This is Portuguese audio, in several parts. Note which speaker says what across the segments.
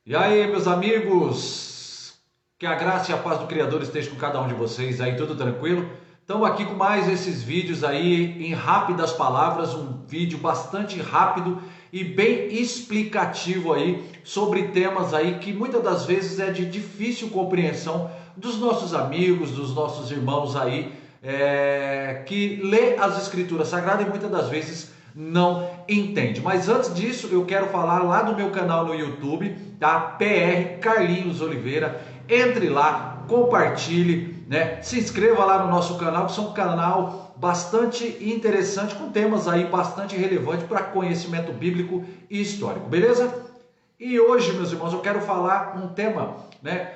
Speaker 1: E aí, meus amigos, que a graça e a paz do Criador esteja com cada um de vocês aí, tudo tranquilo? Estamos aqui com mais esses vídeos aí em rápidas palavras, um vídeo bastante rápido e bem explicativo aí sobre temas aí que muitas das vezes é de difícil compreensão dos nossos amigos, dos nossos irmãos aí, que lê as escrituras sagradas e muitas das vezes não entende. Mas antes disso, eu quero falar lá do meu canal no YouTube, tá? PR Carlinhos Oliveira. Entre lá, compartilhe, né? Se inscreva lá no nosso canal, que é um canal bastante interessante, com temas aí bastante relevantes para conhecimento bíblico e histórico, beleza? E hoje, meus irmãos, eu quero falar um tema, né?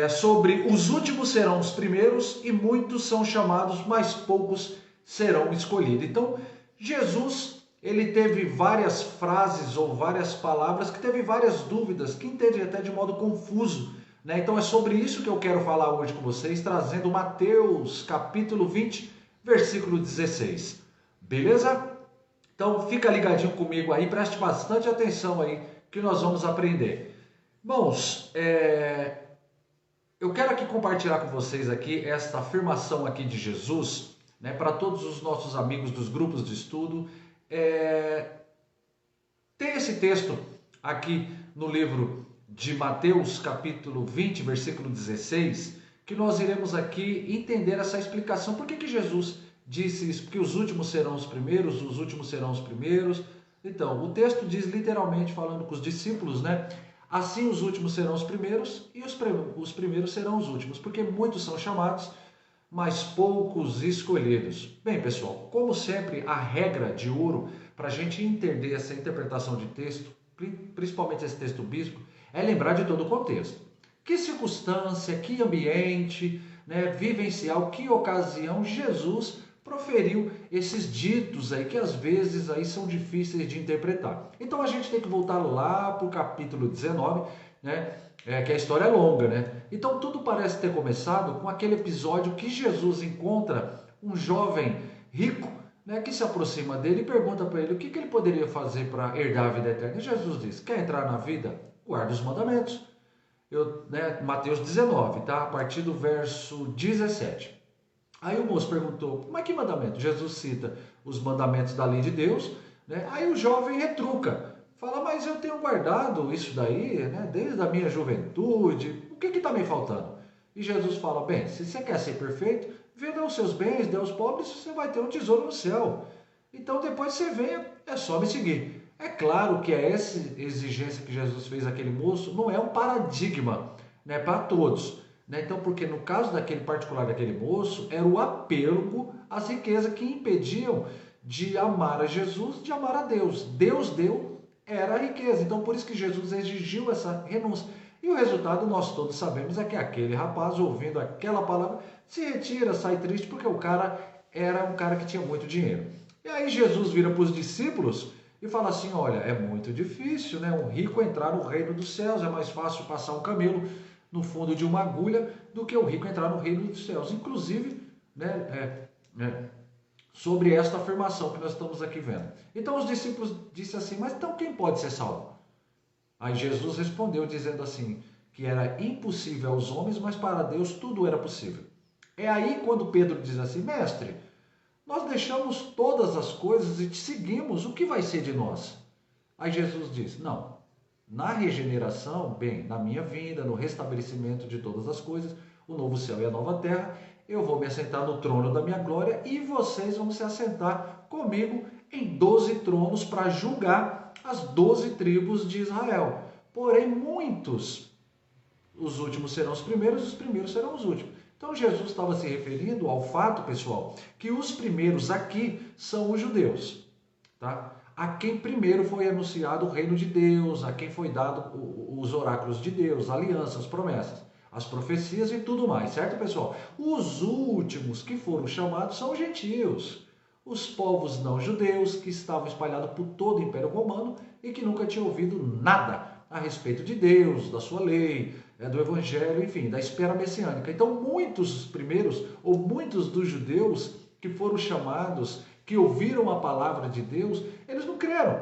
Speaker 1: Sobre os últimos serão os primeiros e muitos são chamados, mas poucos serão escolhidos. Então, Jesus, ele teve várias frases ou várias palavras que teve várias dúvidas, que entende até de modo confuso, né? Então é sobre isso que eu quero falar hoje com vocês, trazendo Mateus capítulo 20, versículo 16. Beleza? Então fica ligadinho comigo aí, preste bastante atenção aí que nós vamos aprender. Irmãos, eu quero aqui compartilhar com vocês aqui esta afirmação aqui de Jesus, né, para todos os nossos amigos dos grupos de estudo. Tem esse texto aqui no livro de Mateus, capítulo 20, versículo 16, que nós iremos aqui entender essa explicação. Por que Jesus disse isso? Porque os últimos serão os primeiros, os últimos serão os primeiros. Então, o texto diz literalmente, falando com os discípulos, né? Assim os últimos serão os primeiros e os primeiros serão os últimos, porque muitos são chamados, mas poucos escolhidos. Bem, pessoal, como sempre, a regra de ouro para a gente entender essa interpretação de texto, principalmente esse texto bíblico, é lembrar de todo o contexto. Que circunstância, que ambiente, né, vivencial, que ocasião Jesus proferiu esses ditos aí que às vezes aí são difíceis de interpretar. Então a gente tem que voltar lá para o capítulo 19, né? Que a história é longa, né? Então tudo parece ter começado com aquele episódio que Jesus encontra um jovem rico, né, que se aproxima dele e pergunta para ele o que ele poderia fazer para herdar a vida eterna. E Jesus diz: quer entrar na vida? Guarda os mandamentos. Mateus 19, tá? A partir do verso 17. Aí o moço perguntou: mas que mandamento? Jesus cita os mandamentos da lei de Deus, né? Aí o jovem retruca, fala: mas eu tenho guardado isso daí, né, desde a minha juventude, o que está me faltando? E Jesus fala: bem, se você quer ser perfeito, venda os seus bens, dê aos pobres, você vai ter um tesouro no céu. Então depois você venha, é só me seguir. É claro que essa exigência que Jesus fez àquele moço não é um paradigma, né, para todos. Né? Então, porque no caso daquele particular daquele moço, era o apego às riquezas que impediam de amar a Jesus, de amar a Deus. Deus deu, era a riqueza. Então, por isso que Jesus exigiu essa renúncia. E o resultado, nós todos sabemos, é que aquele rapaz, ouvindo aquela palavra, se retira, sai triste, porque o cara era um cara que tinha muito dinheiro. E aí Jesus vira para os discípulos e fala assim: olha, é muito difícil, né, um rico entrar no reino dos céus, é mais fácil passar um camelo no fundo de uma agulha do que o rico entrar no reino dos céus. Inclusive, sobre esta afirmação que nós estamos aqui vendo. Então os discípulos disseram assim: mas então quem pode ser salvo? Aí Jesus respondeu dizendo assim, que era impossível aos homens, mas para Deus tudo era possível. É aí quando Pedro diz assim: mestre, nós deixamos todas as coisas e te seguimos, o que vai ser de nós? Aí Jesus diz: não, na regeneração, bem, na minha vinda, no restabelecimento de todas as coisas, o novo céu e a nova terra, eu vou me assentar no trono da minha glória e vocês vão se assentar comigo em 12 tronos para julgar as 12 tribos de Israel. Porém, muitos, os últimos serão os primeiros serão os últimos. Então Jesus estava se referindo ao fato, pessoal, que os primeiros aqui são os judeus, tá? A quem primeiro foi anunciado o reino de Deus, a quem foi dado os oráculos de Deus, alianças, promessas, as profecias e tudo mais, certo, pessoal? Os últimos que foram chamados são os gentios, os povos não judeus que estavam espalhados por todo o Império Romano e que nunca tinham ouvido nada a respeito de Deus, da sua lei, do Evangelho, enfim, da espera messiânica. Então, muitos primeiros, ou muitos dos judeus que foram chamados, que ouviram a palavra de Deus, eles não creram,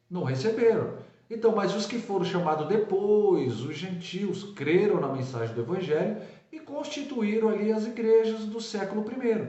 Speaker 1: não receberam. Então, mas os que foram chamados depois, os gentios, creram na mensagem do Evangelho e constituíram ali as igrejas do século I.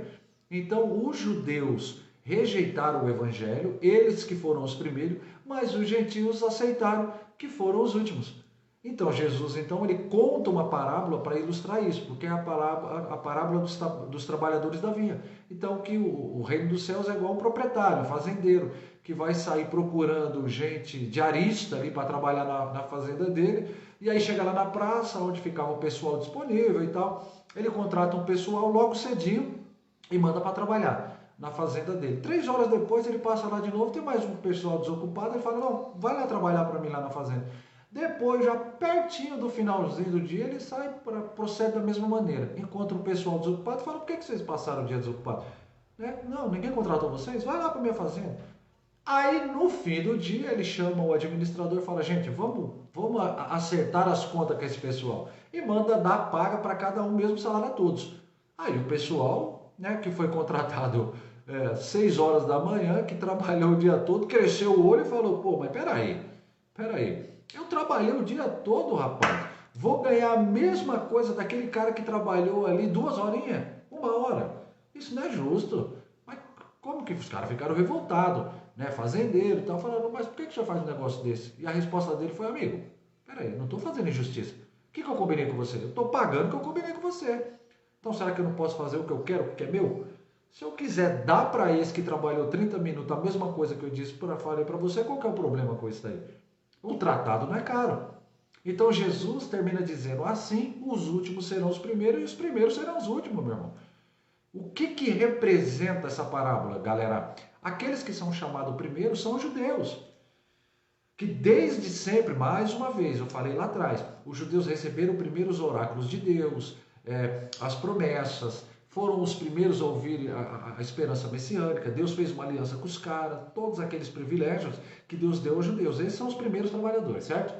Speaker 1: Então, os judeus rejeitaram o Evangelho, eles que foram os primeiros, mas os gentios aceitaram, que foram os últimos. Então, Jesus, ele conta uma parábola para ilustrar isso, porque é a parábola dos trabalhadores da vinha. Então, que o reino dos céus é igual um proprietário, um fazendeiro, que vai sair procurando gente diarista ali para trabalhar na fazenda dele, e aí chega lá na praça, onde ficava o pessoal disponível e tal, ele contrata um pessoal logo cedinho e manda para trabalhar na fazenda dele. 3 horas depois ele passa lá de novo, tem mais um pessoal desocupado, ele fala, não, vai lá trabalhar para mim lá na fazenda. Depois, já pertinho do finalzinho do dia, ele sai, procede da mesma maneira. Encontra o pessoal desocupado e fala, por que vocês passaram o dia desocupado? Não, ninguém contratou vocês? Vai lá para minha fazenda. Aí, no fim do dia, ele chama o administrador e fala, gente, vamos acertar as contas com esse pessoal. E manda dar paga para cada um, mesmo salário a todos. Aí o pessoal, que foi contratado 6 horas da manhã, que trabalhou o dia todo, cresceu o olho e falou, pô, mas peraí, eu trabalhei o dia todo, rapaz, vou ganhar a mesma coisa daquele cara que trabalhou ali 2 horinhas, 1 hora. Isso não é justo. Mas como que os caras ficaram revoltados, fazendeiro e tal, falando, mas por que você faz um negócio desse? E a resposta dele foi, amigo, peraí, não estou fazendo injustiça. O que eu combinei com você? Eu estou pagando o que eu combinei com você. Então será que eu não posso fazer o que eu quero, o que é meu? Se eu quiser dar para esse que trabalhou 30 minutos a mesma coisa que eu falei para você, qual que é o problema com isso daí? O tratado não é caro. Então Jesus termina dizendo, assim os últimos serão os primeiros e os primeiros serão os últimos, meu irmão. O que representa essa parábola, galera? Aqueles que são chamados primeiro são os judeus, que desde sempre, mais uma vez, eu falei lá atrás, os judeus receberam primeiro os oráculos de Deus, as promessas, foram os primeiros a ouvir a esperança messiânica, Deus fez uma aliança com os caras, todos aqueles privilégios que Deus deu aos judeus, esses são os primeiros trabalhadores, certo?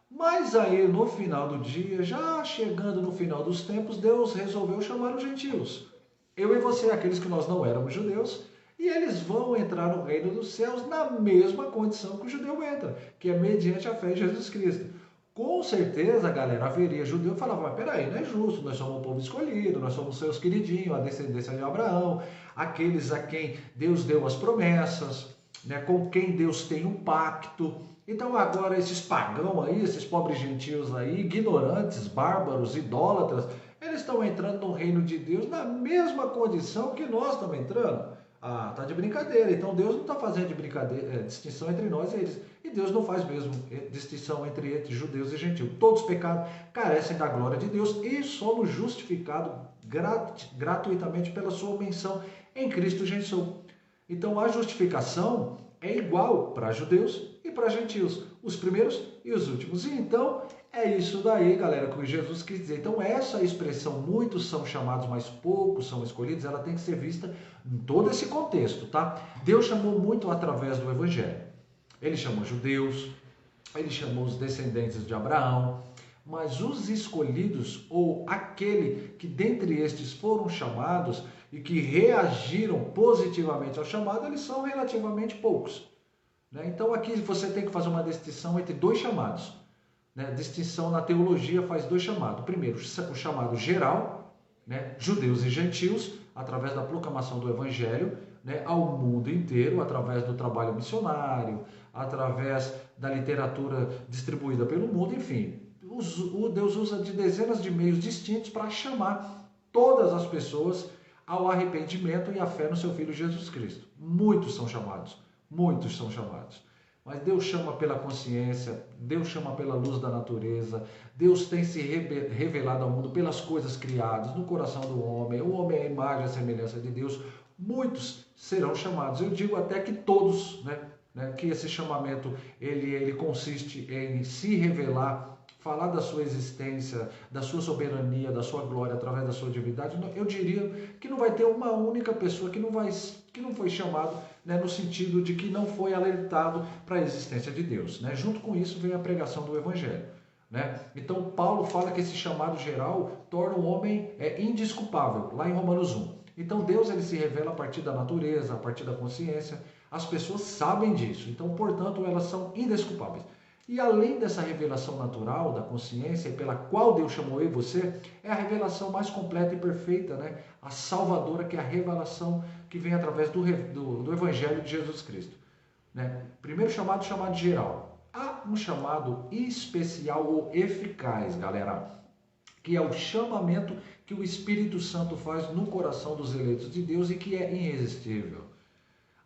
Speaker 1: Mas aí no final do dia, já chegando no final dos tempos, Deus resolveu chamar os gentios. Eu e você, aqueles que nós não éramos judeus, e eles vão entrar no reino dos céus na mesma condição que o judeu entra, que é mediante a fé em Jesus Cristo. Com certeza, galera, haveria judeu que falava, mas peraí, não é justo, nós somos o povo escolhido, nós somos seus queridinhos, a descendência de Abraão, aqueles a quem Deus deu as promessas, com quem Deus tem um pacto. Então agora esses pagãos aí, esses pobres gentios aí, ignorantes, bárbaros, idólatras, eles estão entrando no reino de Deus na mesma condição que nós estamos entrando. Ah, tá de brincadeira. Então Deus não está fazendo de brincadeira, distinção entre nós e eles. E Deus não faz mesmo distinção entre judeus e gentios. Todos pecados carecem da glória de Deus e somos justificados gratuitamente pela sua menção em Cristo Jesus. Então a justificação é igual para judeus e para gentios, os primeiros e os últimos. E então é isso daí, galera, que Jesus quis dizer. Então essa expressão, muitos são chamados, mas poucos são escolhidos, ela tem que ser vista em todo esse contexto, tá? Deus chamou muito através do Evangelho. Ele chamou judeus, ele chamou os descendentes de Abraão, mas os escolhidos, ou aquele que dentre estes foram chamados e que reagiram positivamente ao chamado, eles são relativamente poucos. Então aqui você tem que fazer uma distinção entre 2 chamados. Distinção na teologia faz 2 chamados. Primeiro, o chamado geral, judeus e gentios, através da proclamação do Evangelho, ao mundo inteiro, através do trabalho missionário, através da literatura distribuída pelo mundo, enfim. Deus usa de dezenas de meios distintos para chamar todas as pessoas ao arrependimento e à fé no seu Filho Jesus Cristo. Muitos são chamados. Mas Deus chama pela consciência, Deus chama pela luz da natureza, Deus tem se revelado ao mundo pelas coisas criadas, no coração do homem. O homem é a imagem e a semelhança de Deus. Muitos serão chamados. Eu digo até que todos, que esse chamamento ele consiste em se revelar, falar da sua existência, da sua soberania, da sua glória através da sua divindade. Eu diria que não vai ter uma única pessoa que não foi chamado, no sentido de que não foi alertado para a existência de Deus. Junto com isso vem a pregação do Evangelho. Então Paulo fala que esse chamado geral torna o homem indesculpável, lá em Romanos 1. Então Deus ele se revela a partir da natureza, a partir da consciência, As pessoas sabem disso, então, portanto, elas são indesculpáveis. E além dessa revelação natural da consciência pela qual Deus chamou eu e você, é a revelação mais completa e perfeita, né? A salvadora, que é a revelação que vem através do Evangelho de Jesus Cristo. Né? Primeiro chamado geral. Há um chamado especial ou eficaz, galera, que é o chamamento que o Espírito Santo faz no coração dos eleitos de Deus e que é irresistível.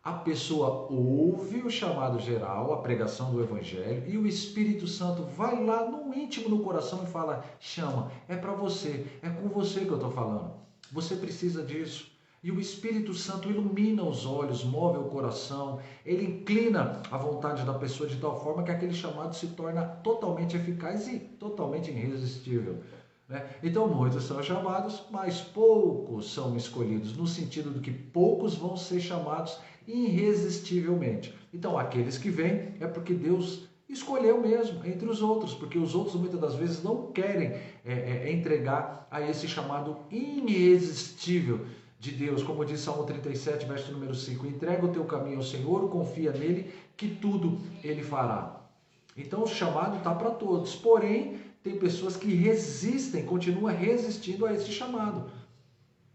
Speaker 1: A pessoa ouve o chamado geral, a pregação do Evangelho, e o Espírito Santo vai lá no íntimo, no coração e fala, chama, é para você, é com você que eu estou falando. Você precisa disso. E o Espírito Santo ilumina os olhos, move o coração, ele inclina a vontade da pessoa de tal forma que aquele chamado se torna totalmente eficaz e totalmente irresistível. Então muitos são chamados, mas poucos são escolhidos, no sentido de que poucos vão ser chamados irresistivelmente. Então aqueles que vêm é porque Deus escolheu mesmo entre os outros, porque os outros muitas das vezes não querem entregar a esse chamado irresistível de Deus, como diz Salmo 37, verso número 5, entrega o teu caminho ao Senhor, confia nele, que tudo ele fará. Então o chamado está para todos, porém tem pessoas que resistem, continuam resistindo a esse chamado.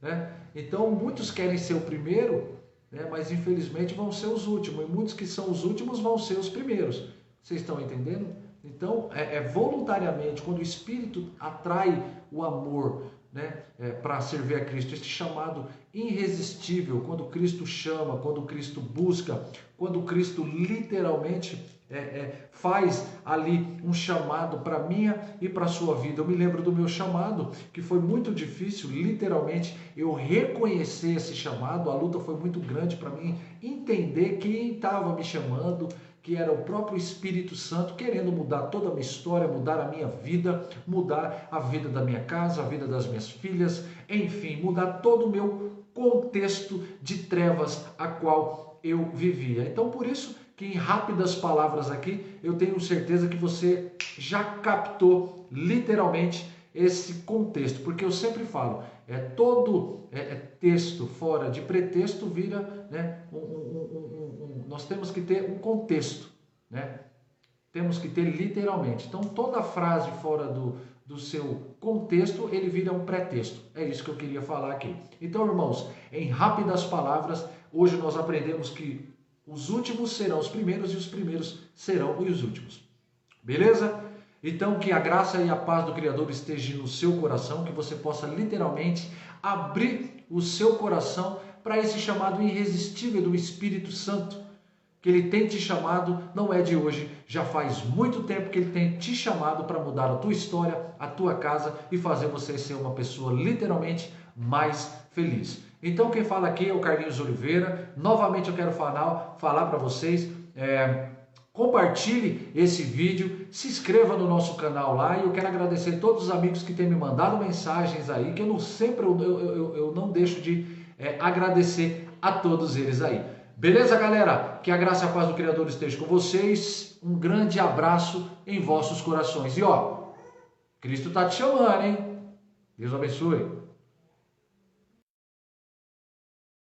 Speaker 1: Né? Então muitos querem ser o primeiro, né? Mas infelizmente vão ser os últimos, e muitos que são os últimos vão ser os primeiros. Vocês estão entendendo? Então voluntariamente, quando o Espírito atrai o amor, né, para servir a Cristo, esse chamado irresistível, quando Cristo chama, quando Cristo busca, quando Cristo literalmente faz ali um chamado para minha e para a sua vida. Eu me lembro do meu chamado, que foi muito difícil, literalmente, eu reconhecer esse chamado. A luta foi muito grande para mim entender quem estava me chamando, que era o próprio Espírito Santo, querendo mudar toda a minha história, mudar a minha vida, mudar a vida da minha casa, a vida das minhas filhas, enfim, mudar todo o meu contexto de trevas a qual eu vivia. Então, por isso que em rápidas palavras aqui, eu tenho certeza que você já captou literalmente esse contexto, porque eu sempre falo, todo texto fora de pretexto vira, né, nós temos que ter um contexto, né? Temos que ter literalmente. Então toda frase fora do seu contexto, ele vira um pretexto. É isso que eu queria falar aqui. Então, irmãos, em rápidas palavras, hoje nós aprendemos que os últimos serão os primeiros e os primeiros serão os últimos. Beleza? Então, que a graça e a paz do Criador esteja no seu coração, que você possa literalmente abrir o seu coração para esse chamado irresistível do Espírito Santo, que ele tem te chamado, não é de hoje, já faz muito tempo que ele tem te chamado para mudar a tua história, a tua casa e fazer você ser uma pessoa literalmente mais feliz. Então quem fala aqui é o Carlinhos Oliveira. Novamente eu quero falar para vocês, compartilhe esse vídeo, se inscreva no nosso canal lá, e eu quero agradecer todos os amigos que têm me mandado mensagens aí, que eu não deixo de agradecer a todos eles aí. Beleza, galera? Que a graça e a paz do Criador esteja com vocês. Um grande abraço em vossos corações. E ó, Cristo está te chamando, hein? Deus abençoe.